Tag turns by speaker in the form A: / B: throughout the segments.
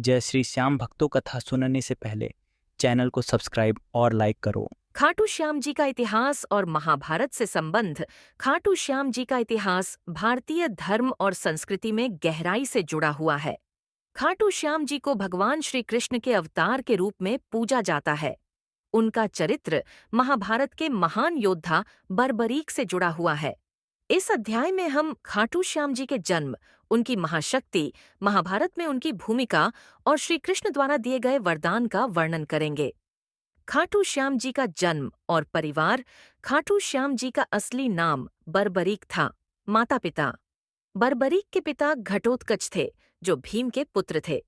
A: जय श्री श्याम भक्तों, कथा सुनने से पहले चैनल को सब्सक्राइब और लाइक करो।
B: खाटू श्याम जी का इतिहास और महाभारत से संबंध। खाटू श्याम जी का इतिहास भारतीय धर्म और संस्कृति में गहराई से जुड़ा हुआ है। खाटू श्याम जी को भगवान श्री कृष्ण के अवतार के रूप में पूजा जाता है। उनका चरित्र महाभारत के महान योद्धा बर्बरीक से जुड़ा हुआ है। इस अध्याय में हम खाटू श्याम जी के जन्म, उनकी महाशक्ति, महाभारत में उनकी भूमिका और श्री कृष्ण द्वारा दिए गए वरदान का वर्णन करेंगे। खाटू श्याम जी का जन्म और परिवार। खाटू श्याम जी का असली नाम बर्बरीक था। माता पिता। बर्बरीक के पिता घटोत्कच थे, जो भीम के पुत्र थे।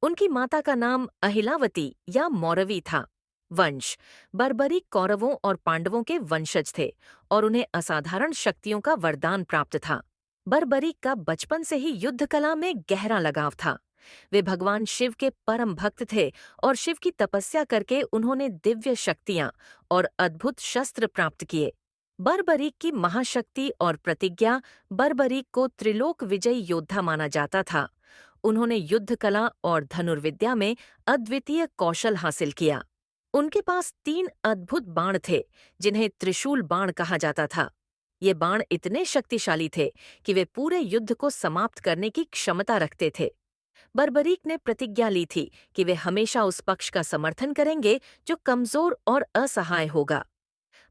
B: उनकी माता का नाम अहिलावती या मौरवी था। वंश। बर्बरीक कौरवों और पांडवों के वंशज थे और उन्हें असाधारण शक्तियों का वरदान प्राप्त था। बर्बरीक का बचपन से ही युद्ध कला में गहरा लगाव था। वे भगवान शिव के परम भक्त थे और शिव की तपस्या करके उन्होंने दिव्य शक्तियां और अद्भुत शस्त्र प्राप्त किए। बर्बरीक की महाशक्ति और प्रतिज्ञा। बर्बरीक को त्रिलोक विजयी योद्धा माना जाता था। उन्होंने युद्ध कला और धनुर्विद्या में अद्वितीय कौशल हासिल किया। उनके पास 3 अद्भुत बाण थे, जिन्हें त्रिशूल बाण कहा जाता था। ये बाण इतने शक्तिशाली थे कि वे पूरे युद्ध को समाप्त करने की क्षमता रखते थे। बर्बरीक ने प्रतिज्ञा ली थी कि वे हमेशा उस पक्ष का समर्थन करेंगे जो कमजोर और असहाय होगा।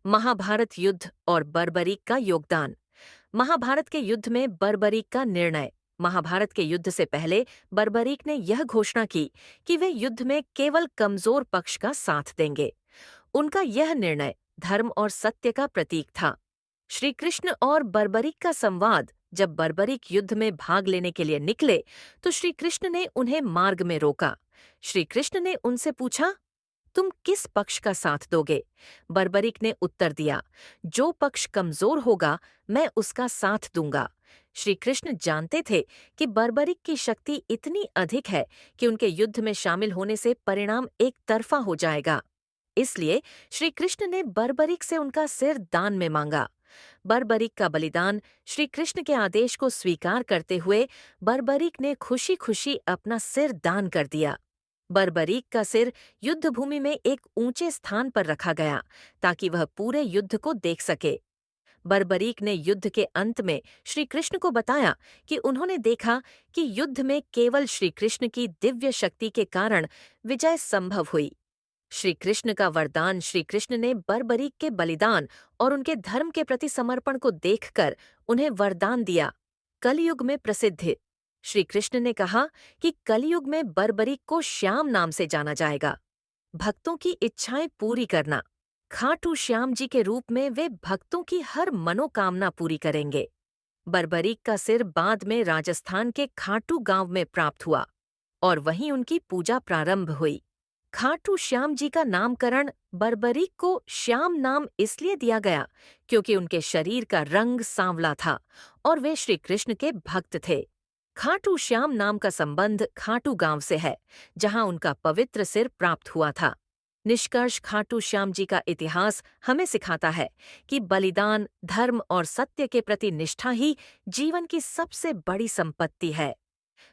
B: महाभारत युद्ध और बर्बरीक का योगदान। महाभारत के युद्ध में बर्बरीक का निर्णय। महाभारत के युद्ध से पहले बर्बरीक ने यह घोषणा की कि वे युद्ध में केवल कमजोर पक्ष का साथ देंगे। उनका यह निर्णय धर्म और सत्य का प्रतीक था। श्री कृष्ण और बर्बरीक का संवाद। जब बर्बरीक युद्ध में भाग लेने के लिए निकले तो श्री कृष्ण ने उन्हें मार्ग में रोका। श्री कृष्ण ने उनसे पूछा, तुम किस पक्ष का साथ दोगे? बर्बरीक ने उत्तर दिया, जो पक्ष कमजोर होगा मैं उसका साथ दूंगा। श्री कृष्ण जानते थे कि बर्बरीक की शक्ति इतनी अधिक है कि उनके युद्ध में शामिल होने से परिणाम एक तरफा हो जाएगा। इसलिए श्री कृष्ण ने बर्बरीक से उनका सिर दान में मांगा। बर्बरीक का बलिदान। श्री कृष्ण के आदेश को स्वीकार करते हुए बर्बरीक ने खुशी खुशी अपना सिर दान कर दिया। बर्बरीक का सिर युद्धभूमि में एक ऊंचे स्थान पर रखा गया ताकि वह पूरे युद्ध को देख सके। बर्बरीक ने युद्ध के अंत में श्री कृष्ण को बताया कि उन्होंने देखा कि युद्ध में केवल श्री कृष्ण की दिव्य शक्ति के कारण विजय संभव हुई। श्री कृष्ण का वरदान। श्री कृष्ण ने बर्बरीक के बलिदान और उनके धर्म के प्रति समर्पण को देखकर उन्हें वरदान दिया। कलयुग में प्रसिद्ध। श्री कृष्ण ने कहा कि कलयुग में बर्बरीक को श्याम नाम से जाना जाएगा। भक्तों की इच्छाएं पूरी करना। खाटू श्याम जी के रूप में वे भक्तों की हर मनोकामना पूरी करेंगे। बर्बरीक का सिर बाद में राजस्थान के खाटू गांव में प्राप्त हुआ और वहीं उनकी पूजा प्रारंभ हुई। खाटू श्याम जी का नामकरण बर्बरीक को श्याम नाम इसलिए दिया गया क्योंकि उनके शरीर का रंग सांवला था और वे श्री कृष्ण के भक्त थे। खाटू श्याम नाम का संबंध खाटू गांव से है, जहां उनका पवित्र सिर प्राप्त हुआ था। निष्कर्ष। खाटू श्याम जी का इतिहास हमें सिखाता है कि बलिदान, धर्म और सत्य के प्रति निष्ठा ही जीवन की सबसे बड़ी संपत्ति है।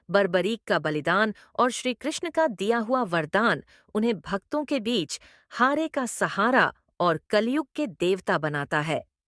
B: बर्बरीक का बलिदान और श्री कृष्ण का दिया हुआ वरदान उन्हें भक्तों के बीच हारे का सहारा और कलयुग के देवता बनाता है।